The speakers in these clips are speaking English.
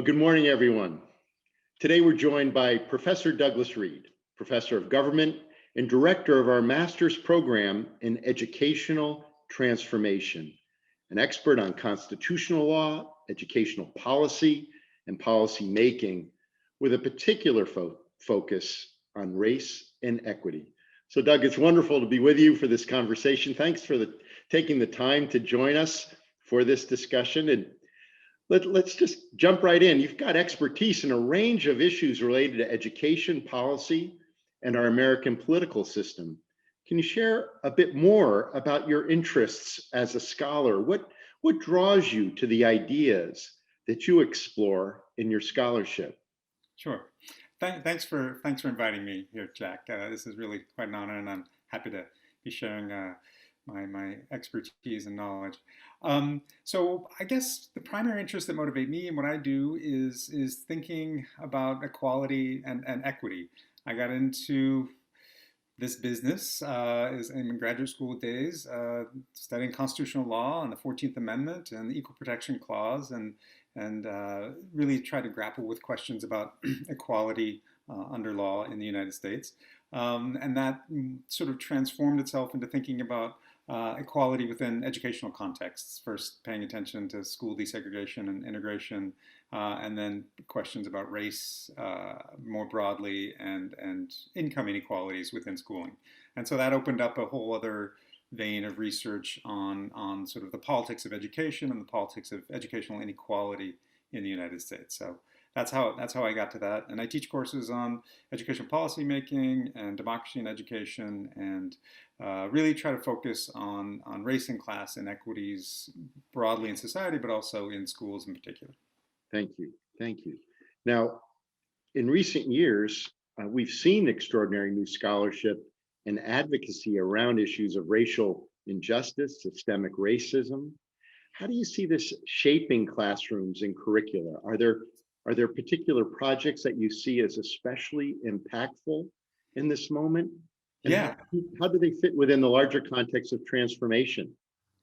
Well, good morning, everyone. Today we're joined by Professor Douglas Reed, Professor of Government and Director of our Master's Program in Educational Transformation, an expert on constitutional law, educational policy, and policy making, with a particular focus on race and equity. So, Doug, it's wonderful to be with you for this conversation. Thanks for taking the time to join us for this discussion. And let's just jump right in. You've got expertise in a range of issues related to education policy and our American political system. Can you share a bit more about your interests as a scholar? What draws you to the ideas that you explore in your scholarship? Sure. Thanks for inviting me here, Jack. This is really quite an honor, and I'm happy to be sharing my expertise and knowledge. So I guess the primary interest that motivate me and what I do is thinking about equality and equity. I got into this business is in graduate school days, studying constitutional law and the 14th Amendment and the Equal Protection Clause, and really try to grapple with questions about equality under law in the United States. And that sort of transformed itself into thinking about equality within educational contexts, first paying attention to school desegregation and integration, and then questions about race more broadly and income inequalities within schooling. And so that opened up a whole other vein of research on sort of the politics of education and the politics of educational inequality in the United States. So that's how I got to that. And I teach courses on education policy making and democracy in education, and really try to focus on race and class inequities broadly in society, but also in schools in particular. Thank you. Thank you. Now, in recent years, we've seen extraordinary new scholarship and advocacy around issues of racial injustice, systemic racism. How do you see this shaping classrooms and curricula? Are there particular projects that you see as especially impactful in this moment? And Yeah. how do they fit within the larger context of transformation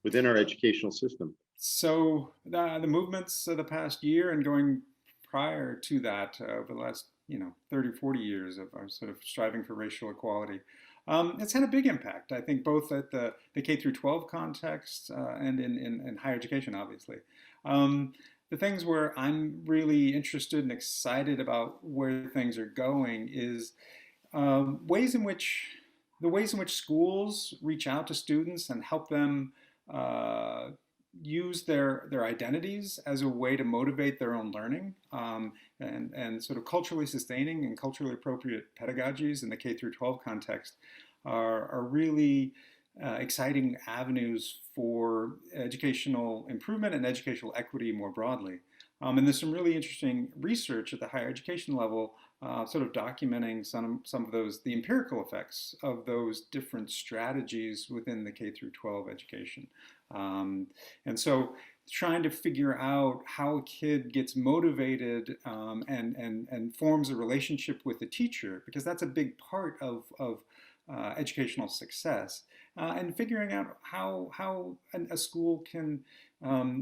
within our educational system? So the movements of the past year and going prior to that, over the last 30, 40 years of our sort of striving for racial equality, it's had a big impact, I think, both at the K through 12 context and in higher education, obviously. The things where I'm really interested and excited about where things are going is ways in which the ways in which schools reach out to students and help them uh, use their identities as a way to motivate their own learning, and sort of culturally sustaining and culturally appropriate pedagogies in the K through 12 context are really exciting avenues for educational improvement and educational equity more broadly. And there's some really interesting research at the higher education level, sort of documenting some of those, the empirical effects of those different strategies within the K through 12 education. And so trying to figure out how a kid gets motivated, and forms a relationship with the teacher, because that's a big part of educational success, and figuring out how a school can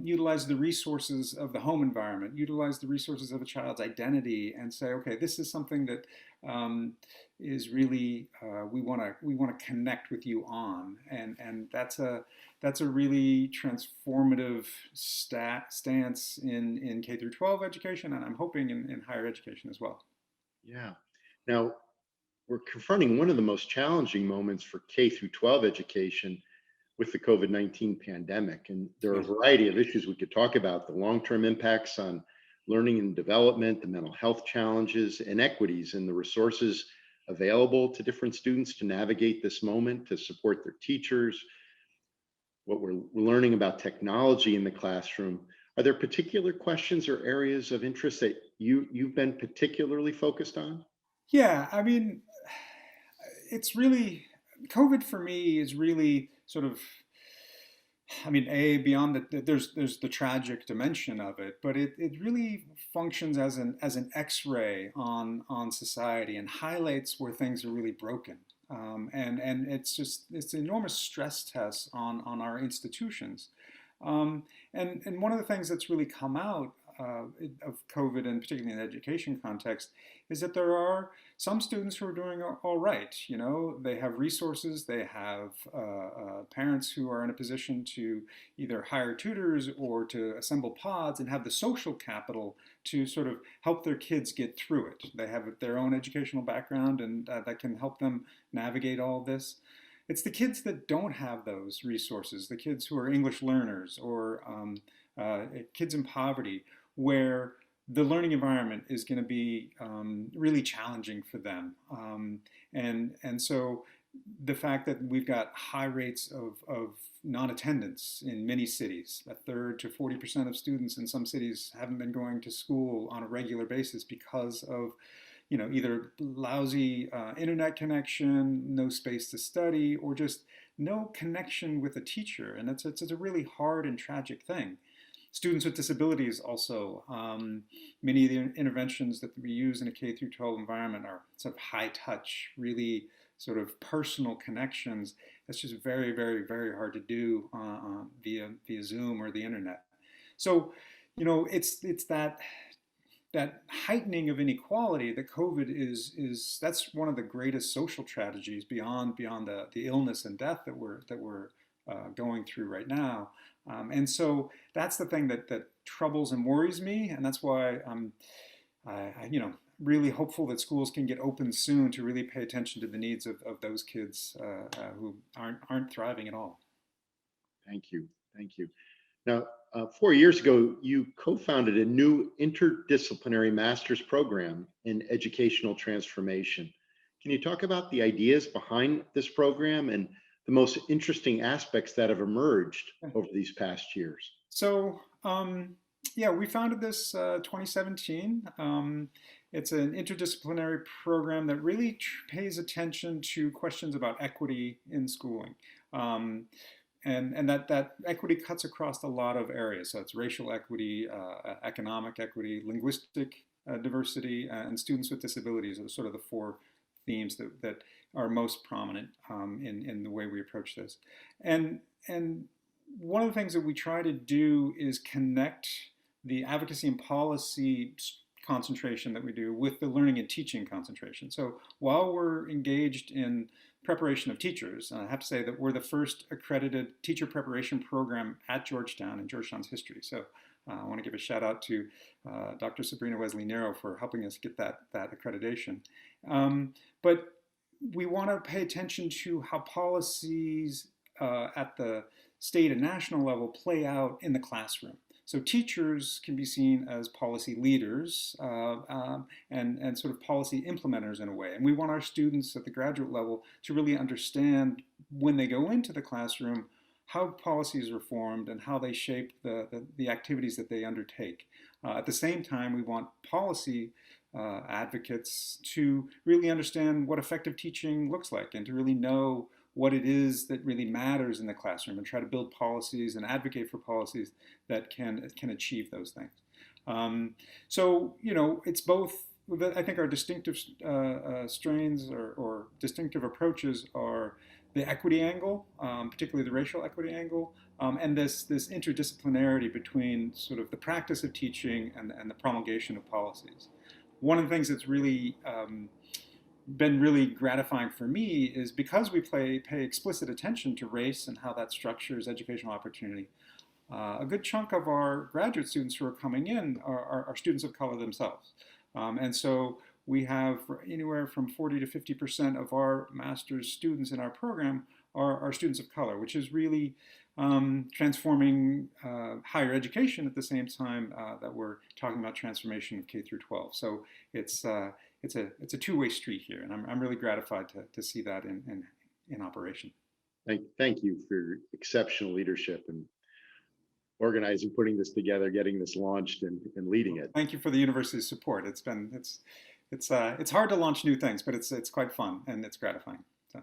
utilize the resources of the home environment, utilize the resources of a child's identity, and say, okay, this is something that is really we want to connect with you on, and that's a really transformative stance in K through 12 education, and I'm hoping in higher education as well. Yeah. Now, we're confronting one of the most challenging moments for K through 12 education with the COVID-19 pandemic. And there are a Yeah. variety of issues we could talk about: the long-term impacts on learning and development, the mental health challenges, inequities in the resources available to different students to navigate this moment, to support their teachers, what we're learning about technology in the classroom. Are there particular questions or areas of interest that you've been particularly focused on? Yeah, I mean, it's really COVID for me is really sort of, I mean, beyond that, there's the tragic dimension of it, but it really functions as an X-ray on society and highlights where things are really broken. And it's an enormous stress test on our institutions. And one of the things that's really come out of COVID, and particularly in the education context, is that there are some students who are doing all right. You know, they have resources, they have parents who are in a position to either hire tutors or to assemble pods and have the social capital to sort of help their kids get through it. They have their own educational background, and that can help them navigate all this. It's the kids that don't have those resources, the kids who are English learners or kids in poverty, where the learning environment is going to be really challenging for them. And so the fact that we've got high rates of non-attendance in many cities, a third to 40% of students in some cities haven't been going to school on a regular basis because of either lousy internet connection, no space to study, or just no connection with a teacher. And it's a really hard and tragic thing. Students with disabilities also, many of the interventions that we use in a K through 12 environment are sort of high touch, really sort of personal connections. That's just very, very, very hard to do via Zoom or the internet. So, it's that heightening of inequality that COVID is that's one of the greatest social tragedies beyond the illness and death that we're going through right now. And so that's the thing that troubles and worries me, and that's why really hopeful that schools can get open soon to really pay attention to the needs of those kids who aren't thriving at all. Thank you. Thank you. Now, 4 years ago, you co-founded a new interdisciplinary master's program in educational transformation. Can you talk about the ideas behind this program and the most interesting aspects that have emerged over these past years? So, yeah, we founded this 2017. It's an interdisciplinary program that really pays attention to questions about equity in schooling. And that equity cuts across a lot of areas. So it's racial equity, economic equity, linguistic diversity, and students with disabilities are sort of the four themes that are most prominent in the way we approach this. And one of the things that we try to do is connect the advocacy and policy concentration that we do with the learning and teaching concentration. So while we're engaged in preparation of teachers, I have to say that we're the first accredited teacher preparation program at Georgetown in Georgetown's history. So I want to give a shout out to Dr. Sabrina Wesley Nero for helping us get that accreditation. But we want to pay attention to how policies at the state and national level play out in the classroom. So teachers can be seen as policy leaders and sort of policy implementers in a way. And we want our students at the graduate level to really understand when they go into the classroom how policies are formed and how they shape the activities that they undertake. At the same time, we want policy advocates to really understand what effective teaching looks like and to really know what it is that really matters in the classroom and try to build policies and advocate for policies that can achieve those things. So, it's both. I think our distinctive strains or distinctive approaches are the equity angle, particularly the racial equity angle, and this interdisciplinarity between sort of the practice of teaching and the promulgation of policies. One of the things that's really been really gratifying for me is because we pay explicit attention to race and how that structures educational opportunity. A good chunk of our graduate students who are coming in are students of color themselves. And so we have anywhere from 40 to 50% of our master's students in our program are students of color, which is really transforming higher education at the same time that we're talking about transformation of K through 12. So it's a two-way street here, and I'm really gratified to see that in operation. Thank you for your exceptional leadership and organizing, putting this together, getting this launched, and leading it. Thank you for the university's support. It's hard to launch new things, but it's quite fun and it's gratifying. So.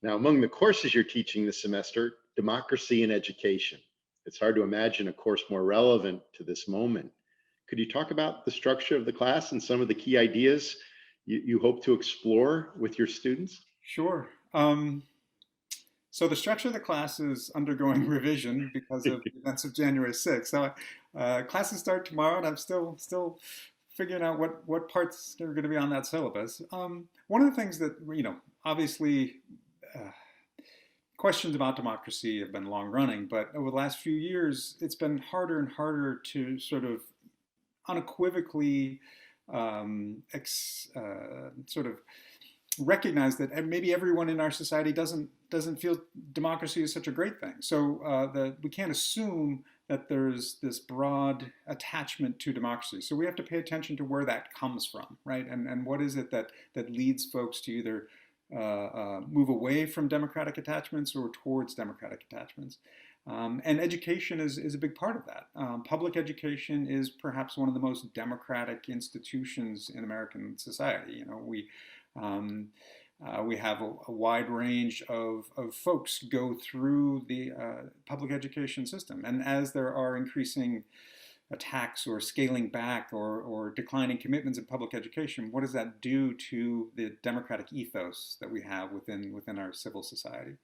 Now, among the courses you're teaching this semester, democracy and education. It's hard to imagine a course more relevant to this moment. Could you talk about the structure of the class and some of the key ideas you hope to explore with your students? Sure. So the structure of the class is undergoing revision because of the events of January 6th. So Classes start tomorrow, and I'm still figuring out what parts are going to be on that syllabus. One of the things that obviously. Uh, Questions about democracy have been long running, but over the last few years, it's been harder and harder to sort of unequivocally sort of recognize that maybe everyone in our society doesn't feel democracy is such a great thing. So that we can't assume that there's this broad attachment to democracy. So we have to pay attention to where that comes from, right? And what is it that leads folks to either move away from democratic attachments or towards democratic attachments. And education is a big part of that. Public education is perhaps one of the most democratic institutions in American society. We have a wide range of folks go through the public education system. And as there are increasing attacks or scaling back or declining commitments in public education, what does that do to the democratic ethos that we have within our civil society?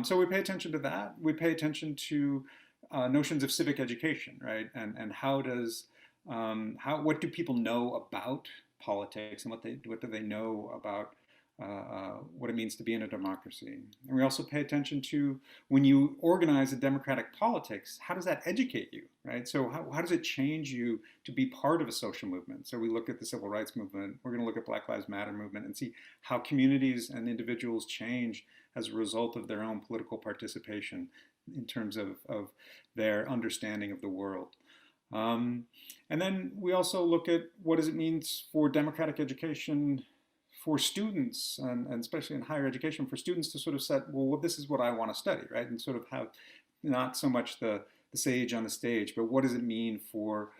So we pay attention to that. We pay attention to notions of civic education, right? And what do people know about politics, and what do they know about what it means to be in a democracy. And we also pay attention to, when you organize a democratic politics, how does that educate you, right? So how does it change you to be part of a social movement? So we look at the civil rights movement, we're going to look at Black Lives Matter movement and see how communities and individuals change as a result of their own political participation in terms of their understanding of the world. And then we also look at what does it mean for democratic education for students, and especially in higher education, for students to sort of set, well, this is what I want to study, right? And sort of have not so much the sage on the stage, but what does it mean for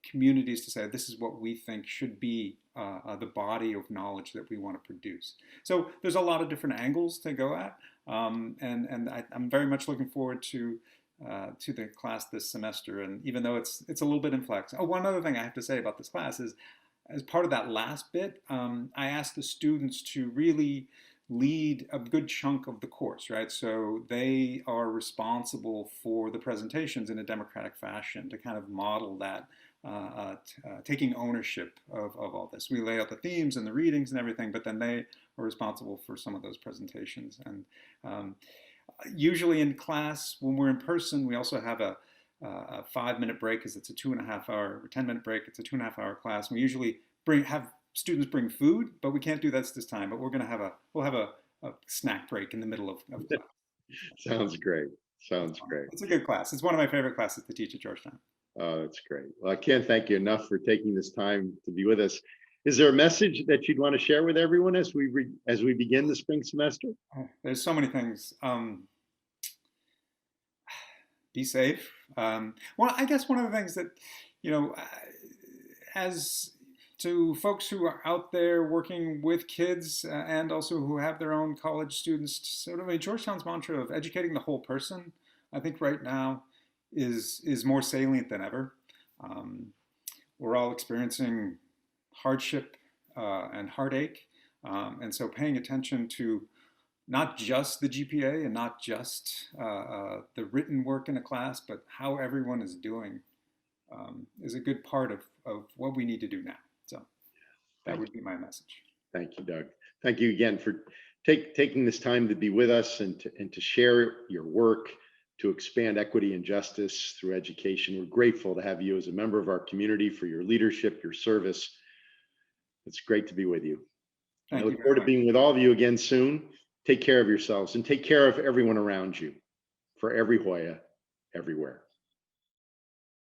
communities to say, this is what we think should be the body of knowledge that we want to produce. So there's a lot of different angles to go at, and I'm very much looking forward to the class this semester. And even though it's a little bit in flux. Oh, one other thing I have to say about this class is, as part of that last bit, I asked the students to really lead a good chunk of the course, right? So they are responsible for the presentations in a democratic fashion to kind of model that, taking ownership of all this. We lay out the themes and the readings and everything, but then they are responsible for some of those presentations. And usually in class, when we're in person, we also have a 5-minute break, because it's a 2.5-hour, 10-minute break. It's a 2.5-hour class. And we usually have students bring food, but we can't do that this time. But we'll have a snack break in the middle of class. Sounds great. Sounds great. It's a good class. It's one of my favorite classes to teach at Georgetown. Oh, that's great. Well, I can't thank you enough for taking this time to be with us. Is there a message that you'd want to share with everyone as we begin the spring semester? There's so many things. Be safe. Well, I guess one of the things that, as to folks who are out there working with kids and also who have their own college students, sort of Georgetown's mantra of educating the whole person, I think right now is more salient than ever. We're all experiencing hardship and heartache, and so paying attention to not just the GPA and not just the written work in a class, but how everyone is doing is a good part of what we need to do now. So that would be my message. Thank you, Doug. Thank you again for taking this time to be with us and to share your work to expand equity and justice through education. We're grateful to have you as a member of our community, for your leadership, your service. It's great to be with you. I look forward to being with all of you again soon. Take care of yourselves and take care of everyone around you. For every Hoya, everywhere.